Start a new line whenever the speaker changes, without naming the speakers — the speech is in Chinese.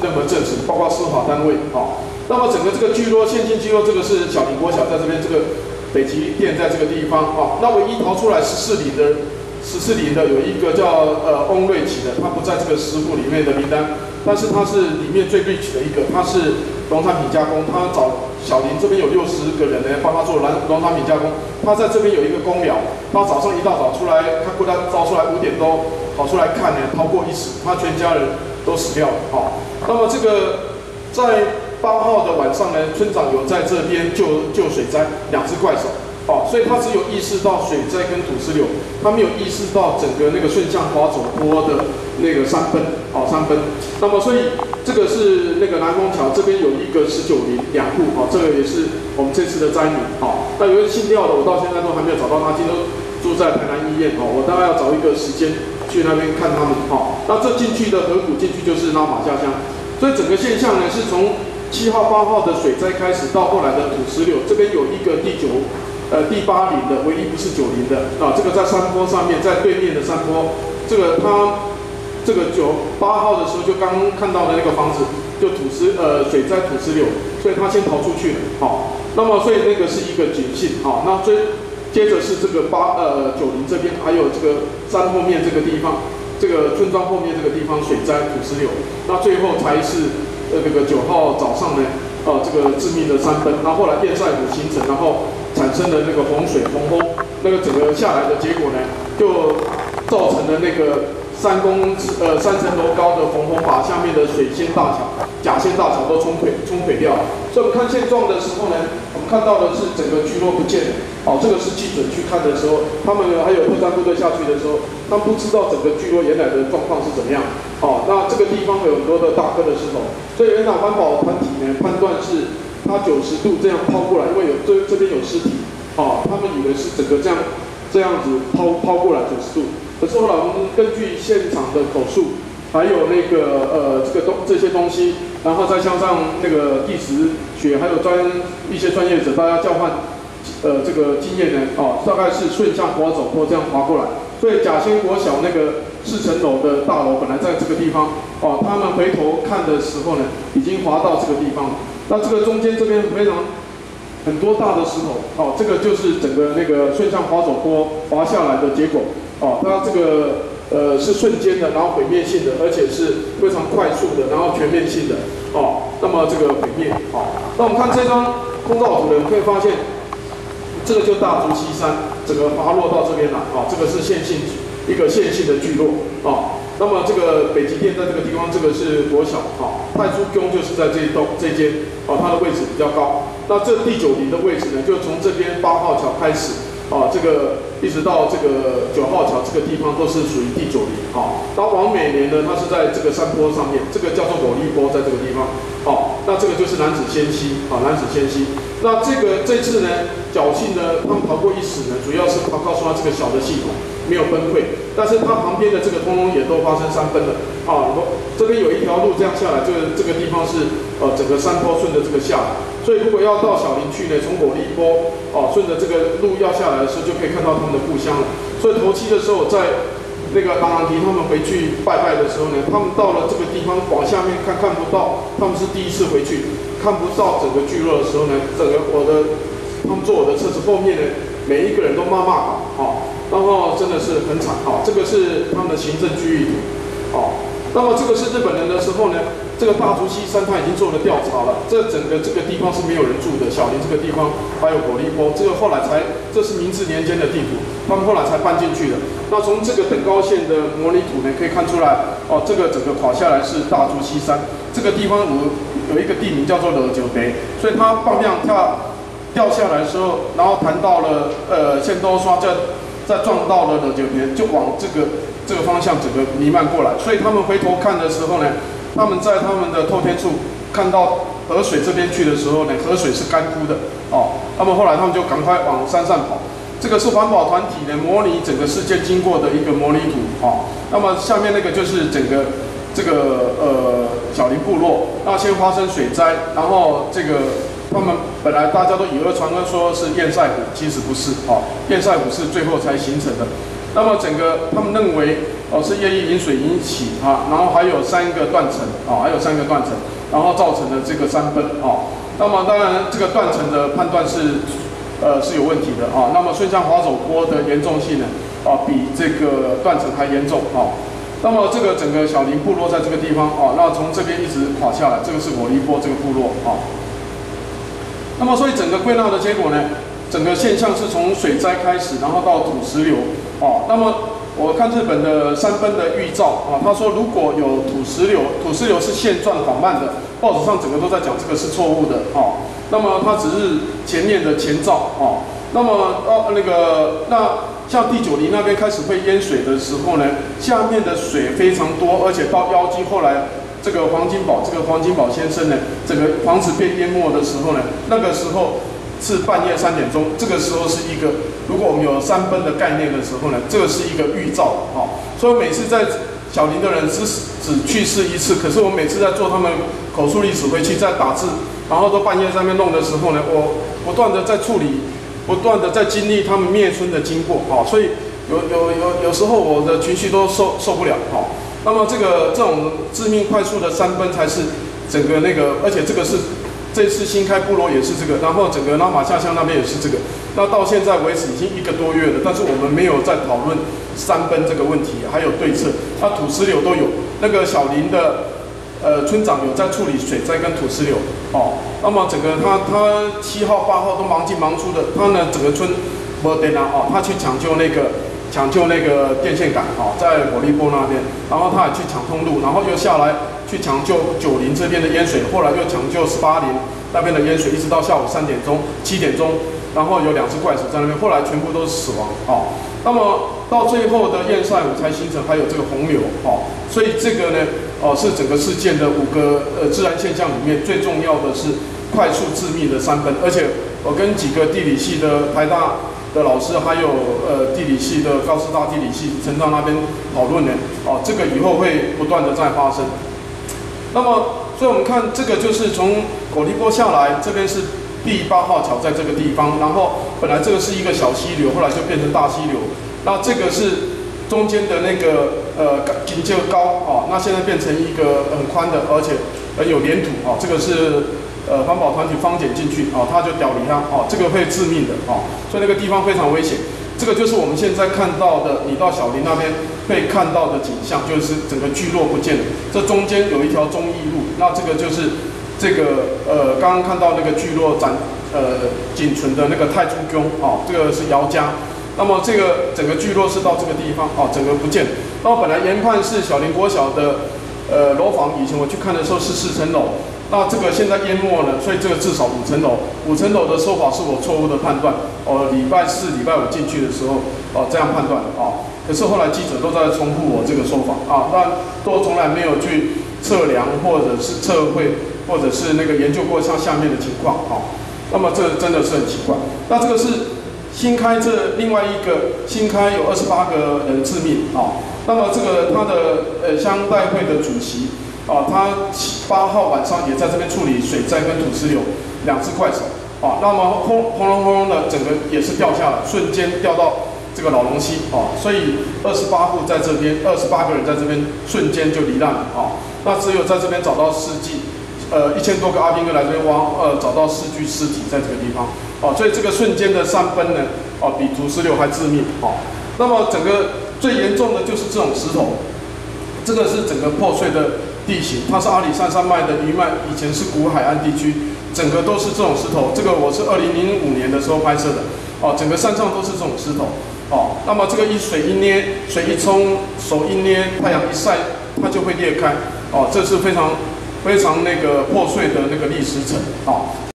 任何证实，包括司法单位啊。那么整个这个聚落县境聚落，这个是小林国小在这边，这个北极店在这个地方啊。那唯一逃出来14林的有一个叫翁瑞奇的，他不在这个食谱里面的名单，但是他是里面最 rich 的一个，他是农产品加工，他找小林这边有60个人呢帮他做农产品加工，他在这边有一个公寮，他早上一大早出来，他早出来5点多跑出来看呢，逃过一死，他全家人都死掉了啊。那么这个在8号的晚上呢，村长有在这边救水灾，2只怪手。哦，所以他只有意识到水灾跟土石流，他没有意识到整个那个顺向滑走坡的那个3分，哦3分。那么所以这个是那个南丰桥这边有一个19林2户，哦，这个也是我们这次的灾民，哦。那有一个姓廖的，我到现在都还没有找到他，今天都住在台南医院，哦，我大概要找一个时间去那边看他们，哦。那这进去的河谷进去就是拉玛下乡，所以整个现象呢是从7号8号的水灾开始，到后来的土石流，这边有一个第8林的，唯一不是9林的啊，这个在山坡上面，在对面的山坡，这个他这个8号的时候就刚看到的那个房子，就水灾土石流，所以他先逃出去了，好，那么所以那个是一个警讯，好，那接着是这个9林这边，还有这个山后面这个地方，这个村庄后面这个地方水灾土石流，那最后才是这个9号早上呢，这个致命的3分，然后后来堰塞湖形成，然后产生了那个洪水洪峰，那个整个下来的结果呢，就造成了那个3层楼高的洪峰，把下面的甲仙大桥都冲毁掉了。所以我们看现状的时候呢，我们看到的是整个聚落不见了。哦，这个是记者去看的时候，他们还有特战部队下去的时候，他们不知道整个聚落原来的状况是怎么样。哦，那这个地方有很多的大颗的石头，所以原来环保团体呢判断是它90度这样抛过来，因为这边有尸体，哦，他们以为是整个这样子抛过来90度，可是后来我们根据现场的口述，还有那个这些东西，然后再加上那个地质学，还有一些专业者，大家交换这个经验呢，哦，大概是顺向滑走坡这样滑过来，所以甲仙国小那个4层楼的大楼本来在这个地方，哦，他们回头看的时候呢，已经滑到这个地方。那这个中间这边很多大的石头，哦，这个就是整个那个顺向滑走坡滑下来的结果，哦，它这个是瞬间的，然后毁灭性的，而且是非常快速的，然后全面性的，哦，那么这个毁灭，哦，那我们看这张空照图呢，可以发现，这个就大竹溪山整个滑落到这边来，哦，这个是一个线性的聚落，哦。那么这个北极店在这个地方，这个是国小，太初宫就是在这间，它的位置比较高。那这第9林的位置呢，就从这边8号桥开始，这个一直到这个9号桥这个地方都是属于第9林，那王美莲呢，它是在这个山坡上面，这个叫做狗力坡，在这个地方，那这个就是男子仙溪，男子仙溪。那这次呢，侥幸呢，他们逃过一死呢，主要是告诉他这个小的系统没有崩溃，但是它旁边的这个通通也都发生3分了，这边有一条路这样下来，这个地方是整个山坡顺着这个下来，所以如果要到小林去呢，从狗力坡顺着这个路要下来的时候，就可以看到他们的故乡了。所以头七的时候，在那个郎朗提他们回去拜拜的时候呢，他们到了这个地方往下面看不到，他们是第一次回去，看不到整个聚落的时候呢，他们坐我的车子后面呢，每一个人都骂然后真的是很惨，这个是他们的行政区域图，那么这个是日本人的时候呢，这个大竹溪山他已经做了调查了，这整个这个地方是没有人住的，小林这个地方还有狗力坡，这个后来这是明治年间的地图，他们后来才搬进去的。那从这个等高线的模拟图呢，可以看出来，这个整个垮下来是大竹溪山，这个地方有一个地名叫做惹酒北，所以它放量掉下来的时候，然后弹到了线都刷再撞到了惹酒北，就往这个方向整个弥漫过来，所以他们回头看的时候呢，他们在他们的透天处看到河水这边去的时候呢，河水是干枯的，那么后来他们就赶快往山上跑。这个是环保团体呢模拟整个事件经过的一个模拟图，那么下面那个就是整个这个小林部落，那先发生水灾，然后这个他们本来大家都以讹传讹说是堰塞湖，其实不是，堰塞湖是最后才形成的。那么整个他们认为是业液引水引起然后还有3个断层然后造成的这个山崩那么当然这个断层的判断是有问题的那么顺向滑走坡的严重性呢比这个断层还严重那么这个整个小林部落在这个地方那从这边一直垮下来，这个是火力波这个部落那么所以整个归纳的结果呢，整个现象是从水灾开始，然后到土石流那么我看日本的山崩的预兆他说如果有土石流是线状缓慢的，报纸上整个都在讲这个是错误的那么它只是前面的前兆那么那像第9里那边开始会淹水的时候呢，下面的水非常多，而且到腰肌，后来这个黄金宝先生呢，整个房子被淹没的时候呢，那个时候是半夜3点钟，这个时候是一个，如果我们有山崩的概念的时候呢，这个是一个预兆所以每次在小林的人只去世一次，可是我每次在做他们口述历史回去在打字，然后都半夜在那边弄的时候呢，我不断的在处理。不断的在经历他们灭村的经过所以有时候我的情绪都受不了那么这种致命快速的山崩才是整个而且这次新开部落也是这个，然后整个拉玛夏乡那边也是这个，那到现在为止已经1个多月了，但是我们没有在讨论山崩这个问题，还有对策，那土石流都有，那个小林的村长有在处理水灾跟土石流那么整个他7号8号都忙进忙出的，他呢整个村没电他去抢救那个电线杆在火力波那边，然后他也去抢通路，然后又下来去抢救9林这边的淹水，后来又抢救18林那边的淹水，一直到下午3点钟7点钟，然后有2只怪手在那边，后来全部都是死亡那么到最后的堰塞湖才形成，还有这个洪流所以这个呢是整个事件的5个自然现象里面最重要的是快速致命的山崩，而且我跟几个地理系的台大的老师，还有地理系的高师大地理系陈大那边讨论呢这个以后会不断的再发生。那么所以我们看这个就是从狗力波下来，这边是第8号桥在这个地方，然后本来这个是一个小溪流，后来就变成大溪流，那这个是中间的那个金就高那现在变成一个很宽的，而且很有黏土这个是环保团体方检进去它就屌离它这个会致命的所以那个地方非常危险。这个就是我们现在看到的，你到小林那边会看到的景象，就是整个聚落不见了，这中间有一条忠义路，那这个就是这个刚刚看到那个聚落仅存的那个太初宫这个是姚家。那么这个整个聚落是到这个地方整个不见了。那本来研判是小林国小的楼房，以前我去看的时候是4层楼，那这个现在淹没了，所以这个至少5层楼。5层楼的说法是我错误的判断礼拜4、礼拜5进去的时候这样判断可是后来记者都在重复我这个说法但都从来没有去测量或者是测绘或者是那个研究过像下面的情况那么这真的是很奇怪。那这个是新开这另外一个新开有28个人致命那么这个他的乡代会的主席他8号晚上也在这边处理水灾跟土石流，2只怪手那么轰隆轰隆的整个也是掉下来，瞬间掉到这个老龙溪所以28户在这边，28个人在这边瞬间就罹难了那只有在这边找到4具，1000多个阿兵哥来这边挖找到4具尸体在这个地方所以这个瞬间的山崩呢比土石流还致命那么整个最严重的就是这种石头，这个是整个破碎的地形，它是阿里山山脉的余脉，以前是古海岸地区，整个都是这种石头。这个我是2005年的时候拍摄的整个山上都是这种石头那么这个水一捏，水一冲，手一捏，太阳一晒，它就会裂开这是非常非常那个破碎的那个砾石层